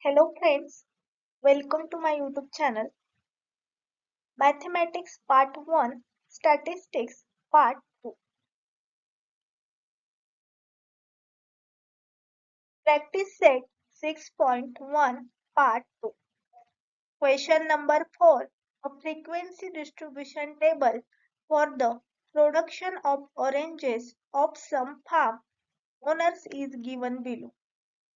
Hello friends, welcome to my YouTube channel. Mathematics Part 1, Statistics Part 2. Practice Set 6.1 Part 2. Question number 4. A frequency distribution table for the production of oranges of some farm owners is given below.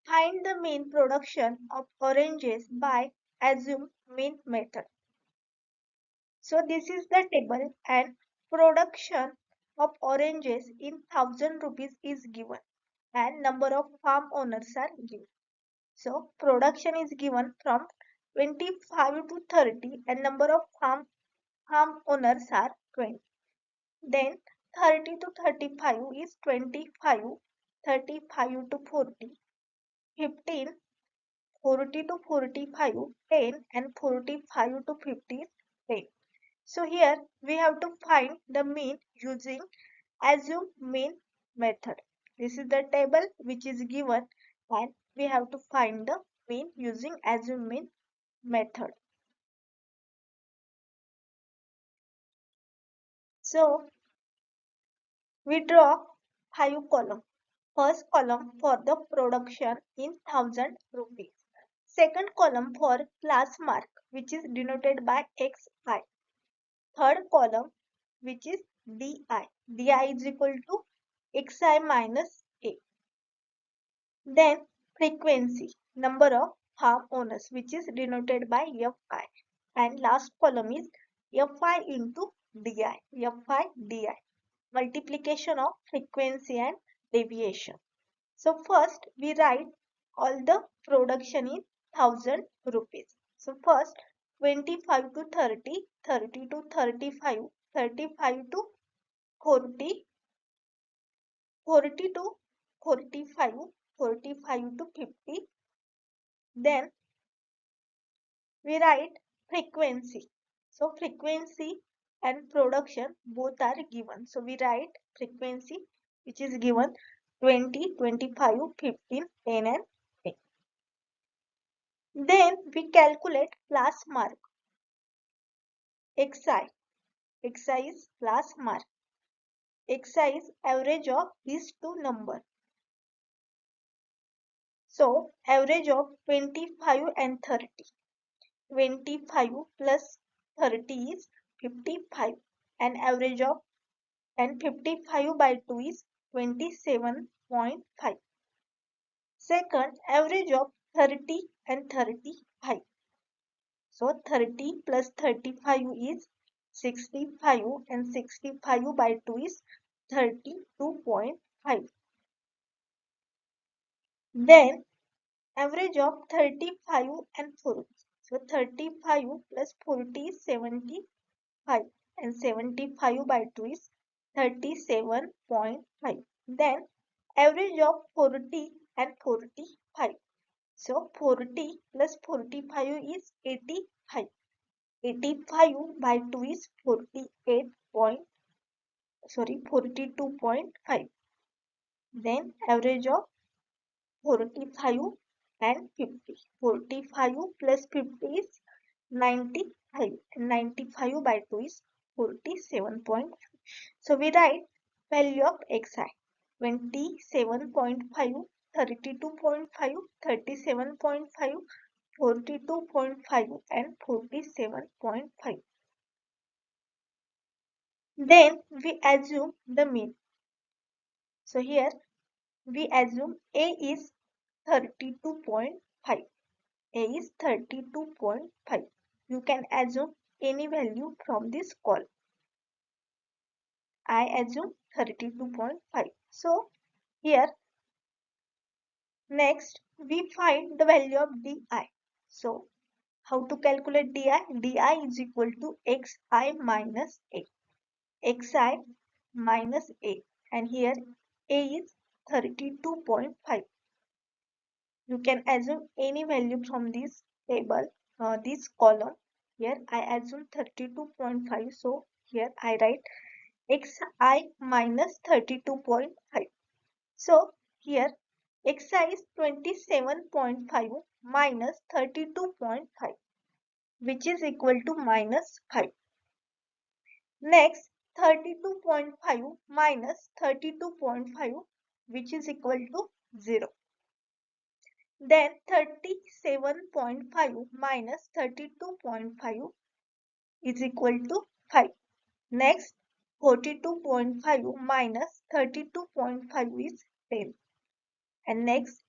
Find the mean production of oranges by assumed mean method. So this is the table and production of oranges in 1000 rupees is given and number of farm owners are given. So production is given from 25 to 30 and number of farm owners are 20. Then 30 to 35 is 25, 35 to 40, 15, 40 to 45, 10 and 45 to 50 is 10. So here we have to find the mean using assume mean method. This is the table which is given and we have to find the mean using assume mean method. So we draw 5 columns. First column for the production in 1000 rupees. Second column for class mark which is denoted by XI. Third column which is DI. DI is equal to XI minus A. Then frequency, number of farm owners which is denoted by Fi. And last column is Fi into Di. Fi Di. Multiplication of frequency and deviation. So first we write all the production in 1000 rupees. So first 25 to 30, 30 to 35, 35 to 40, 40 to 45, 45 to 50. Then we write frequency. So frequency and production both are given. So we write frequency which is given 20, 25, 15, 10 and 10. Then we calculate class mark. XI. XI is class mark. XI is average of these two numbers. So average of 25 and 30. 25 plus 30 is 55 and average of and 55 by 2 is 27.5. Second, average of 30 and 35. So 30 plus 35 is 65 and 65 by 2 is 32.5. Then average of 35 and 40. So 35 plus 40 is 75 and 75 by 2 is 37.5. Then average of 40 and 45. So 40 plus 45 is 85. 85 by 2 is 42.5. Then average of 45 and 50. 45 plus 50 is 95 and 95 by 2 is 47.5. So we write value of Xi 27.5, 32.5, 37.5, 42.5 and 47.5. Then we assume the mean. So here we assume A is 32.5. A is 32.5. You can assume any value from this column. I assume 32.5. So here next we find the value of Di. So how to calculate Di? Di is equal to Xi minus A. Xi minus A and here A is 32.5. You can assume any value from this table, this column. Here I assume 32.5. So here I write Xi minus 32.5. So here xi is 27.5 minus 32.5, which is equal to minus 5. Next, 32.5 minus 32.5, which is equal to 0. Then 37.5 minus 32.5 is equal to 5. Next, 42.5 minus 32.5 is 10. And next,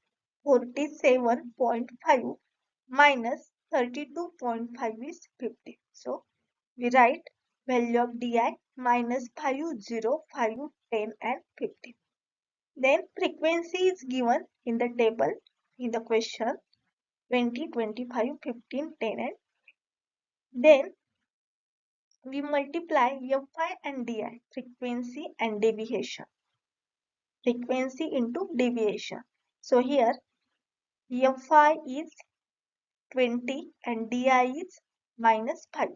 47.5 minus 32.5 is 50. So, we write value of di minus 5, 0, 5, 10 and 15. Then frequency is given in the table in the question 20, 25, 15, 10 and then we multiply Fi and Di, frequency and deviation. Frequency into deviation. So here Fi is 20 and Di is minus 5.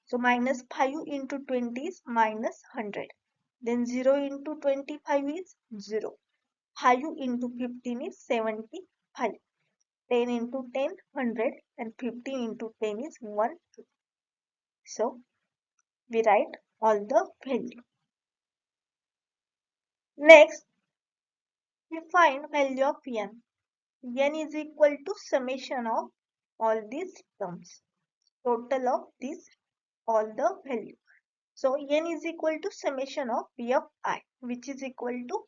So minus 5 into 20 is minus 100. Then 0 into 25 is 0. 5 into 15 is 75. 10 into 10, 100 and 15 into 10 is 150. So we write all the value. Next, we find value of n. N is equal to summation of all these terms. Total of these all the value. So n is equal to summation of p of I, which is equal to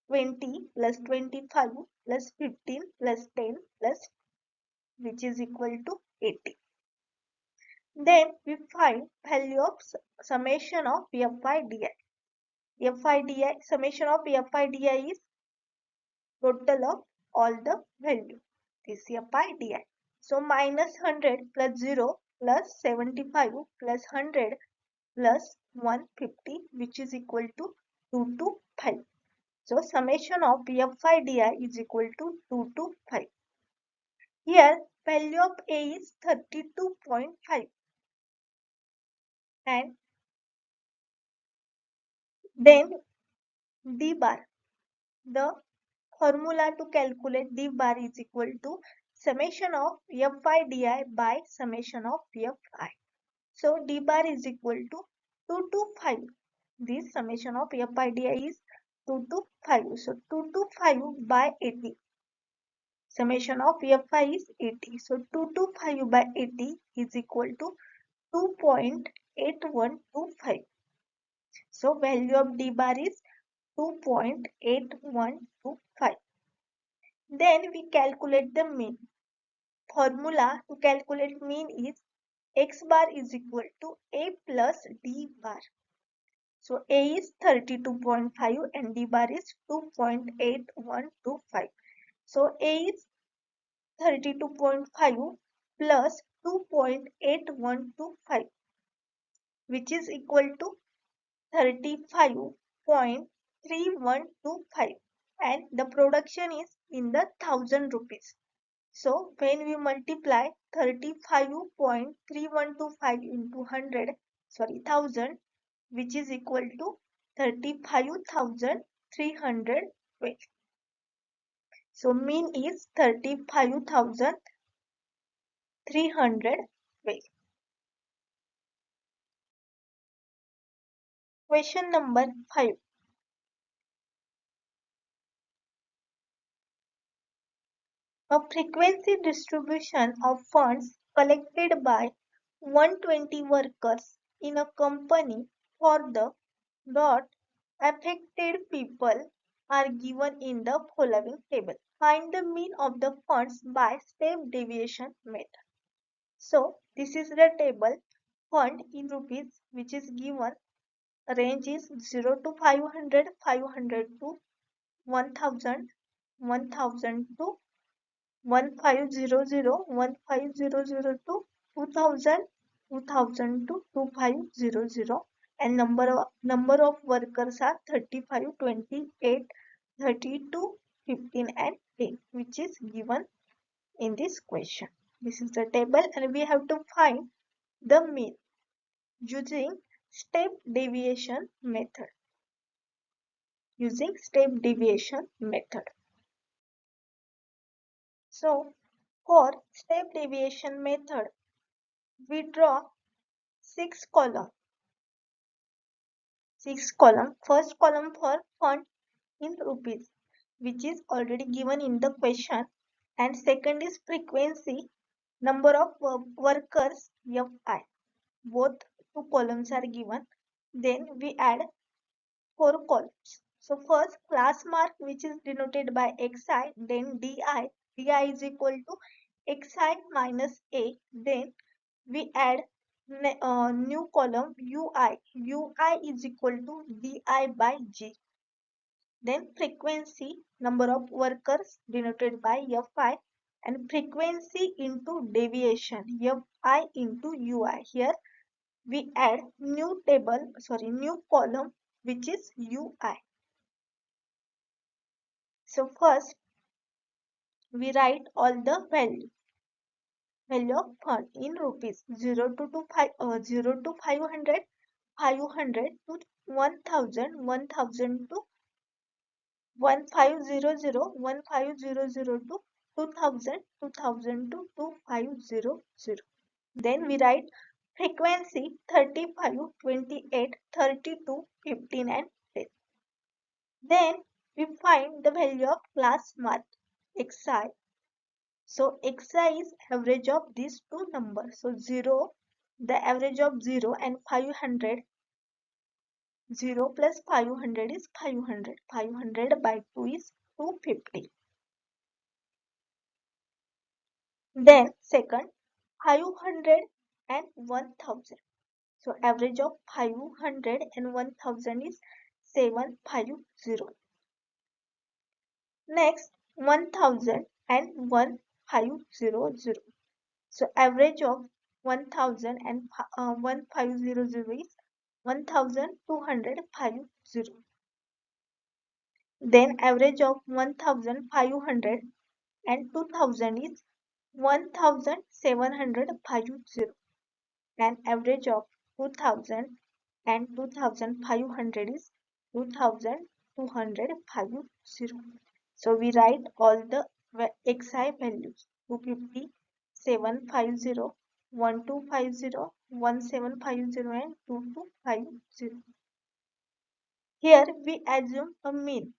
20 plus 25 plus 15 plus 10 plus which is equal to 80. Then we find value of summation of Fi di. Fi di, summation of Fi di is total of all the value. This Fi di. So minus 100 plus 0 plus 75 plus 100 plus 150 which is equal to 2 to 5. So summation of Fi di is equal to 2 to 5. Here value of A is 32.5 and then D bar. The formula to calculate D bar is equal to summation of Fi di by summation of Fi. So D bar is equal to 2 to 5. This summation of Fi di is 2 to 5. So 2 to 5 by 80. Summation of Fi is 80. So 2 to 5 by 80 is equal to 2.8125. So value of D bar is 2.8125. Then we calculate the mean. Formula to calculate mean is x bar is equal to A plus D bar. So A is 32.5 and D bar is 2.8125. So A is 32.5 plus 2.8125 which is equal to 35.3125 and the production is in the 1000 rupees. So when we multiply 35.3125 into 1000 which is equal to 35,312. So mean is 35,312. Question number 5. A frequency distribution of funds collected by 120 workers in a company for the dot affected people are given in the following table. Find the mean of the funds by step deviation method. So this is the table fund in rupees which is given. Range is 0 to 500, 500 to 1000, 1000 to 1500, 1500 to 2000, 2000 to 2500 and number of workers are 35, 28, 32, 15 and 10 which is given in this question. This is the table and we have to find the mean using step deviation method. Using step deviation method. So for step deviation method, we draw six column. First column for fund in rupees, which is already given in the question, and second is frequency, number of workers Fi. Both two columns are given. Then we add four columns. So first class mark, which is denoted by xi, then di. Di is equal to xi minus a. Then we add new column ui. Ui is equal to di by g. Then frequency, number of workers denoted by Fi, and frequency into deviation, Fi into Ui. Here we add new column, which is Ui. So first we write all the value of fund in rupees, 0 to 500, 500 to 1000, 1000 to 1500, 1500 to 2000, 2000 to 2500. Then we write frequency 35, 28, 32, 15 and 10. Then we find the value of class mark xi. So xi is average of these two numbers. So 0, the average of 0 and 500. 0 plus 500 is 500. 500 by 2 is 250. Then second, 500 and 1000. So average of 500 and 1000 is 750. Next, 1000 and 1500. So average of 1000 and 1500 is 1250. Then average of 1500 and 2000 is 1750. And average of 2000 and 2500 is 2250. So we write all the xi values: 250, 750, 1250, 1750 and 2250. Here we assume a mean,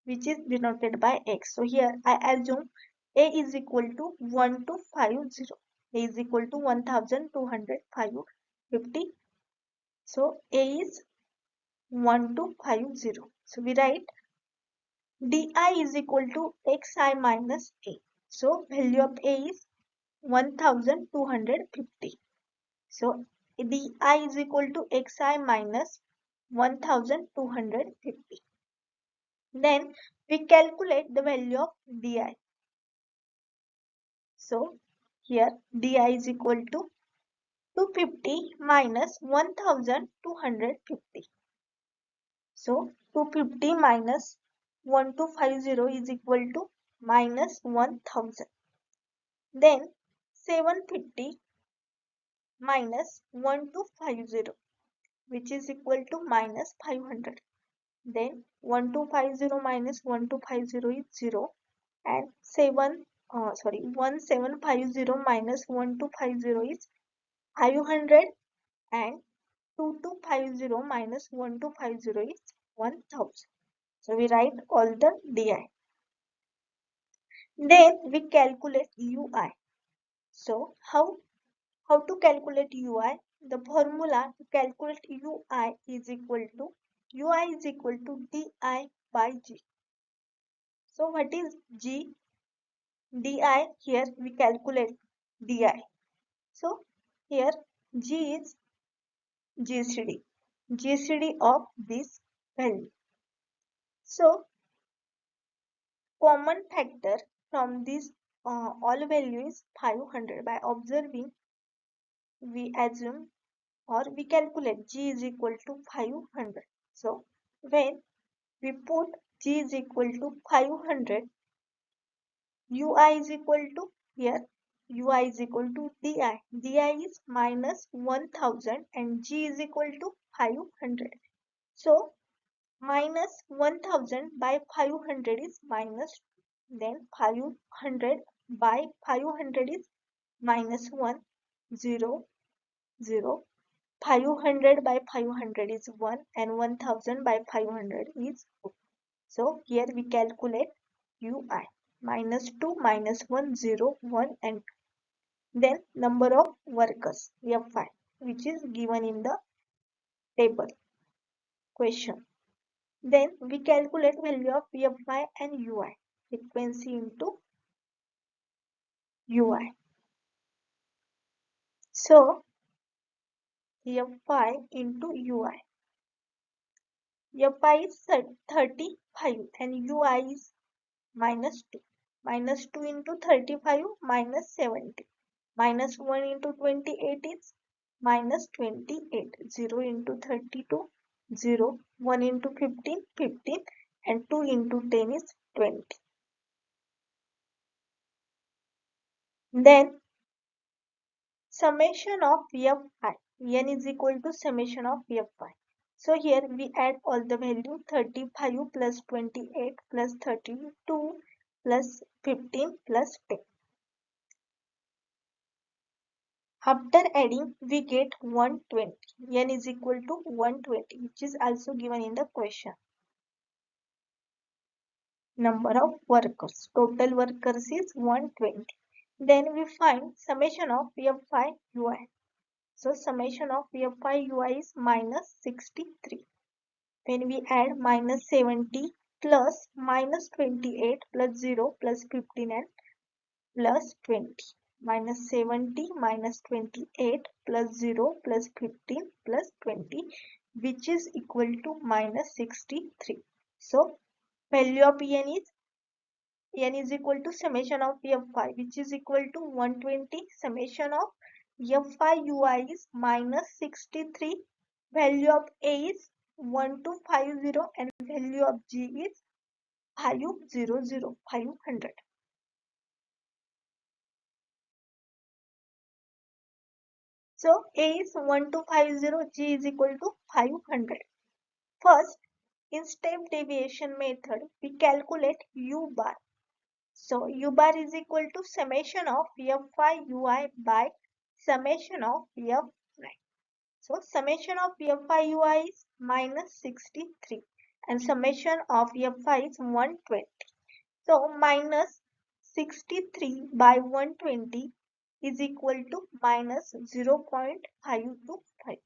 which is denoted by x. So here I assume a is equal to 1250. A is equal to 1250. So a is 1250. So we write di is equal to xi minus a. So value of a is 1250. So di is equal to xi minus 1250. Then we calculate the value of di. So here di is equal to 250 minus 1250. So 250 minus 1250 is equal to minus 1000. Then 750 minus 1250, which is equal to minus 500. Then 1250 minus 1250 is 0, and 1750 minus 1250 is 500, and 2250 minus 1250 is 1000. So we write all the di. Then we calculate ui. So how to calculate ui? The formula to calculate ui is equal to di by g. So what is g? Di, here we calculate di. So here g is GCD of this value. So common factor from this all value is 500. By observing, we assume or we calculate g is equal to 500. So when we put g is equal to 500, ui is equal to, here ui is equal to di. Di is minus 1000 and g is equal to 500. So minus 1000 by 500 is minus Then 500 by 500 is minus 1, 0, 0. 500 by 500 is 1 and 1000 by 500 is 2. So here we calculate UI. Minus 2, minus 1, 0, 1 and 2. Then number of workers Fi, which is given in the table question. Then we calculate value of Fi and Ui. Frequency into Ui. So Fi into Ui. Fi is 35 and Ui is minus 2. Minus 2 into 35 minus 70. Minus 1 into 28 is minus 28. 0 into 32, 0. 1 into 15, 15. And 2 into 10 is 20. Then summation of Fi. N is equal to summation of Fi. So here we add all the value 35 plus 28 plus 32 plus 15 plus 10. After adding, we get 120. N is equal to 120, which is also given in the question. Number of workers. Total workers is 120. Then we find summation of Fi Ui. So summation of Fi Ui is minus 63. When we add minus 70 plus minus 28 plus 0 plus 15 and plus 20. Minus 70 minus 28 plus 0 plus 15 plus 20, which is equal to minus 63. So value of n is equal to summation of Fi, which is equal to 120. Summation of Fi Ui is minus 63. Value of A is 1250 and value of G is 500, 500. So A is 1250, G is equal to 500. First, in step deviation method, we calculate U bar. So U bar is equal to summation of Fi Ui by summation of Fi. So summation of Fi Ui is minus 63 and summation of Fi is 120. So minus 63 by 120 is equal to minus 0.525.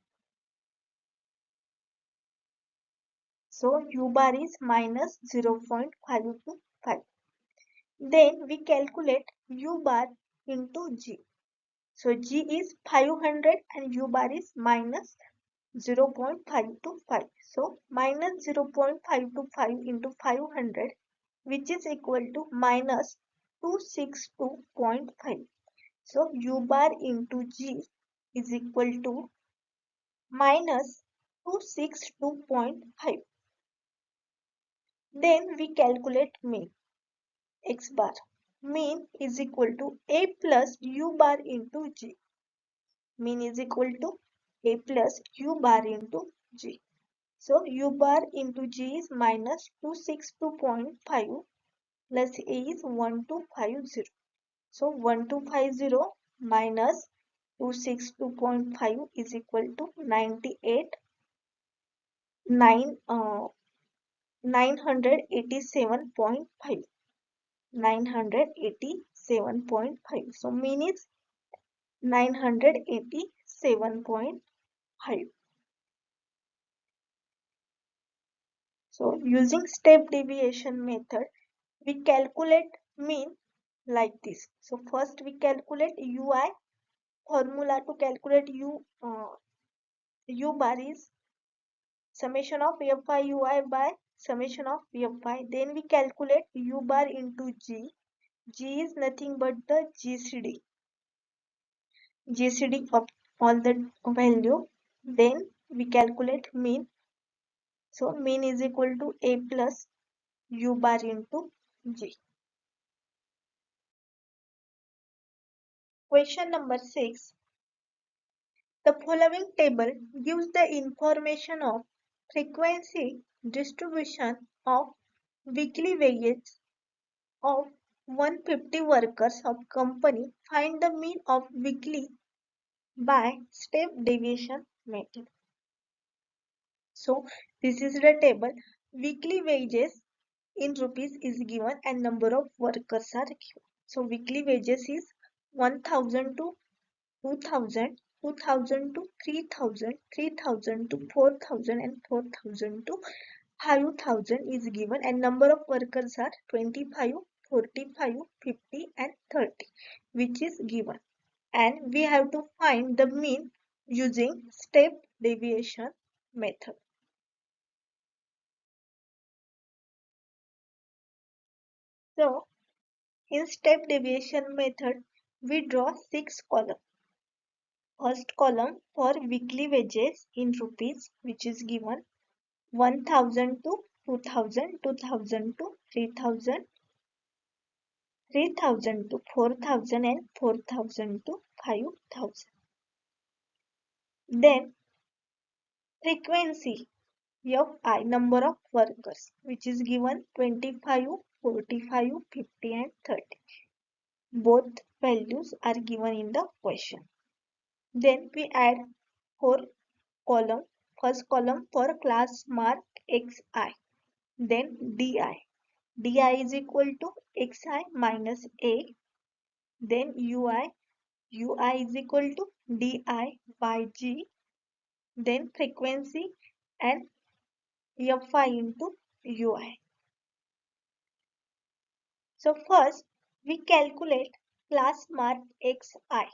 So U bar is minus 0.525. Then we calculate U bar into G. So G is 500 and U bar is minus 0.525. So minus 0.525 into 500, which is equal to minus 262.5. So U bar into G is equal to minus 262.5. Then we calculate mean. X bar. Mean is equal to A plus U bar into G. Mean is equal to A plus U bar into G. So U bar into G is minus 262.5 plus A is 1250. So 1250 minus 262.5 is equal to 98 987.5. 987.5. So mean is 987.5. So using step deviation method, we calculate mean like this. So first we calculate Ui. Formula to calculate U bar is summation of Fi Ui by summation of Fi. Then we calculate U bar into G. G is nothing but the GCD of all the value. Then we calculate mean. So mean is equal to A plus U bar into G. Question number 6. The following table gives the information of frequency distribution of weekly wages of 150 workers of company, find the mean of weekly by step deviation method. So this is the table. Weekly wages in rupees is given and number of workers are given. So weekly wages is 1000 to 2000, 2000 to 3000, 3000 to 4000 and 4000 to 5000 is given and number of workers are 25, 45, 50 and 30 which is given. And we have to find the mean using step deviation method. So in step deviation method, we draw 6 columns. First column for weekly wages in rupees which is given 1000 to 2000, 2000 to 3000, 3000 to 4000 and 4000 to 5000. Then frequency Fi number of workers which is given 25, 45, 50 and 30. Both values are given in the question. Then we add 4 column. First column for class mark Xi. Then Di. Di is equal to Xi minus A. Then Ui. Ui is equal to Di by G. Then frequency and Fi into Ui. So first we calculate class mark Xi.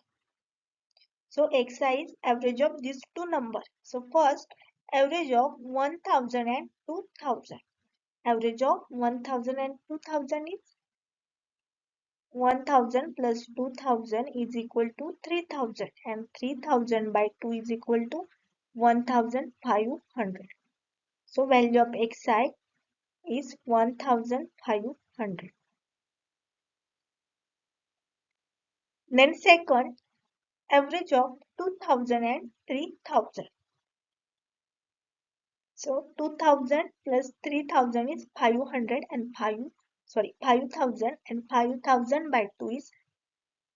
So Xi is average of these two numbers. So first average of 1000 and 2000. Average of 1000 and 2000 is 1000 plus 2000 is equal to 3000 and 3000 by 2 is equal to 1500. So value of Xi is 1500. Then second average of 2000 and 3000. So 2000 plus 3000 is 500 and 5000 and 5000 by 2 is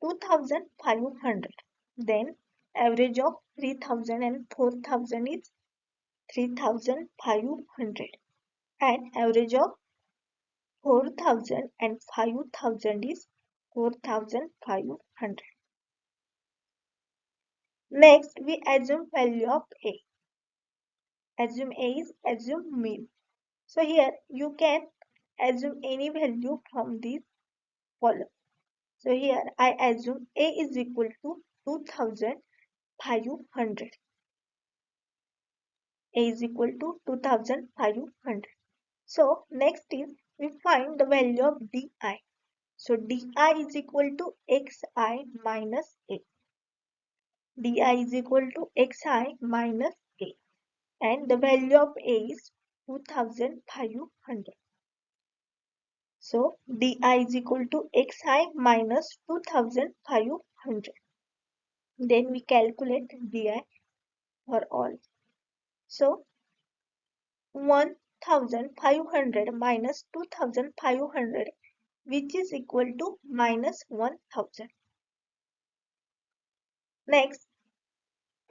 2500. Then average of 3000 and 4000 is 3500 and average of 4000 and 5000 is 4500. Next we assume value of A. Assume A is assume mean. So here you can assume any value from this column. So here I assume A is equal to 2500. A is equal to 2500. So next is we find the value of Di. So Di is equal to Xi minus A. Di is equal to Xi minus A. And the value of A is 2500. So Di is equal to Xi minus 2500. Then we calculate Di for all. So 1500 minus 2500 which is equal to minus 1000. Next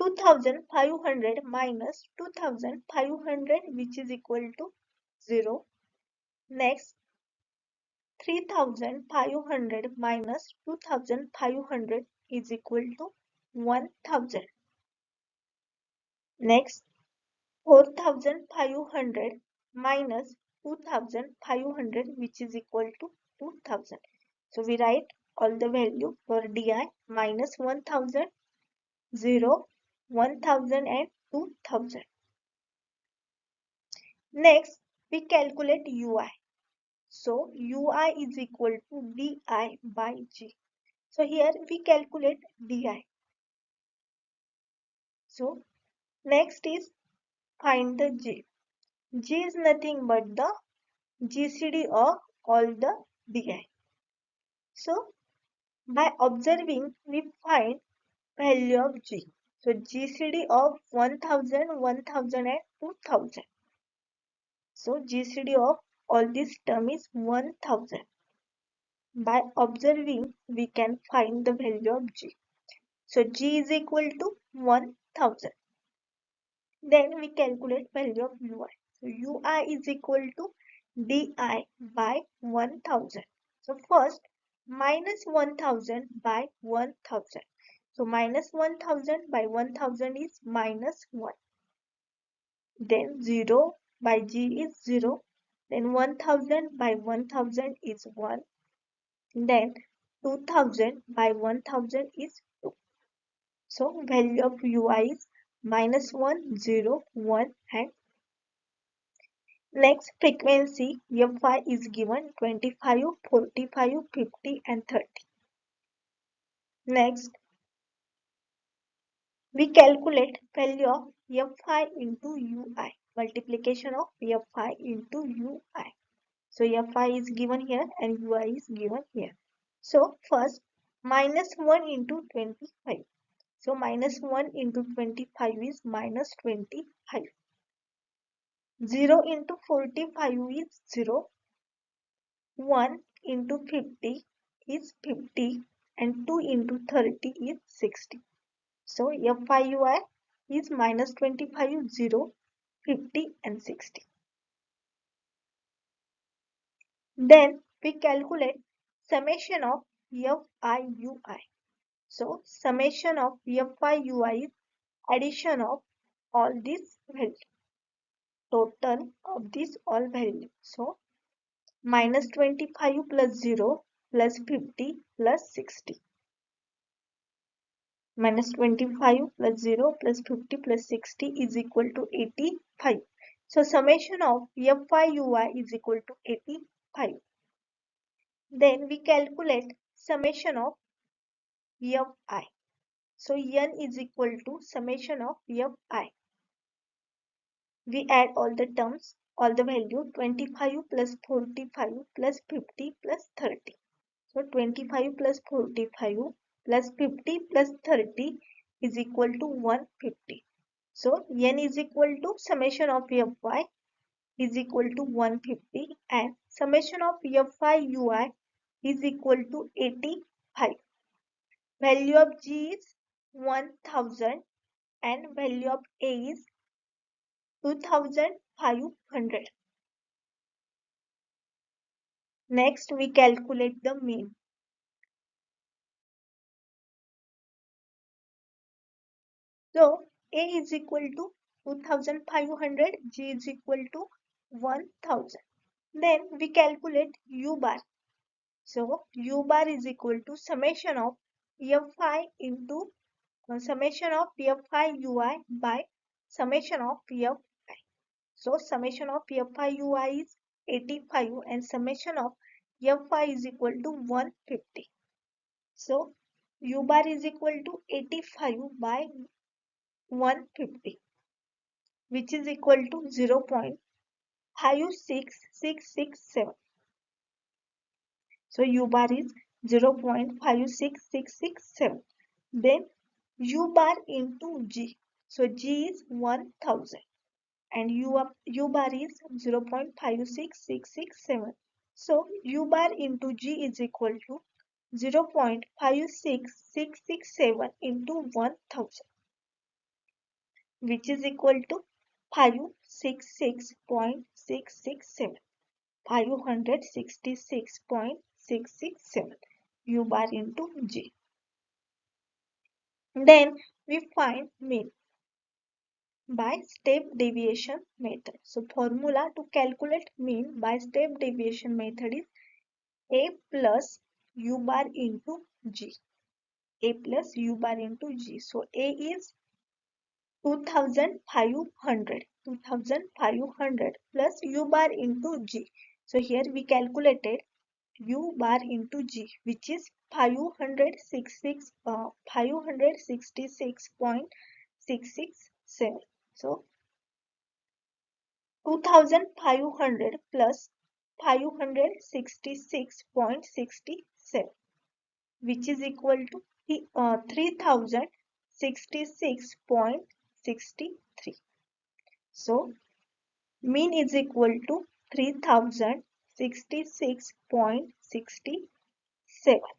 2500 minus 2500 which is equal to 0. Next 3500 minus 2500 is equal to 1000. Next 4500 minus 2500 which is equal to 2000. So we write all the value for Di minus 1000, 0, 1000 and 2000. Next we calculate Ui. So Ui is equal to Di by G. So here we calculate Di. So next is find the G. G is nothing but the GCD of all the Di. So by observing we find value of G. So GCD of 1000, 1000 and 2000. So GCD of all this term is 1000. By observing, we can find the value of G. So G is equal to 1000. Then we calculate value of UI. So UI is equal to DI by 1000. So first minus 1000 by 1000. So minus 1000 by 1000 is minus 1. Then 0 by G is 0. Then 1000 by 1000 is 1. Then 2000 by 1000 is 2. So value of UI is minus 1, 0, 1 and next frequency Fi is given 25, 45, 50 and 30. Next we calculate value of Fi into Ui, multiplication of Fi into Ui. So Fi is given here and Ui is given here. So first minus 1 into 25. So minus 1 into 25 is minus 25. 0 into 45 is 0. 1 into 50 is 50 and 2 into 30 is 60. So FIUI is minus 25, 0, 50 and 60. Then we calculate summation of FIUI. So summation of FIUI is addition of all these values, total of these all values. So minus 25 plus 0 plus 50 plus 60. Minus 25 plus 0 plus 50 plus 60 is equal to 85. So summation of FIUI is equal to 85. Then we calculate summation of Fi. So N is equal to summation of Fi. We add all the terms, all the value 25 plus 45 plus 50 plus 30. So 25 plus 45 plus 50 plus 30 is equal to 150. So N is equal to summation of Fi is equal to 150 and summation of Fi Ui is equal to 85. Value of G is 1000 and value of A is 2500. Next we calculate the mean. So A is equal to 2500, G is equal to 1000. Then we calculate U bar. So U bar is equal to summation of Fi into summation of Fi Ui by summation of Fi. So summation of Fi Ui is 85 and summation of Fi is equal to 150. So U bar is equal to 85 by 150, which is equal to 0.56667. So U bar is 0.56667. Then U bar into G. So G is 1000 and U bar is 0.56667. So U bar into G is equal to 0.56667 into 1000, which is equal to 566.667. 566.667 U bar into G. Then we find mean by step deviation method. So formula to calculate mean by step deviation method is A plus U bar into G. A plus U bar into G. So A is 2500 plus U bar into G. So here we calculated U bar into G, which is 566.667. So 2500 plus 566.67, which is equal to 3066.63. So mean is equal to 3066.63. 7.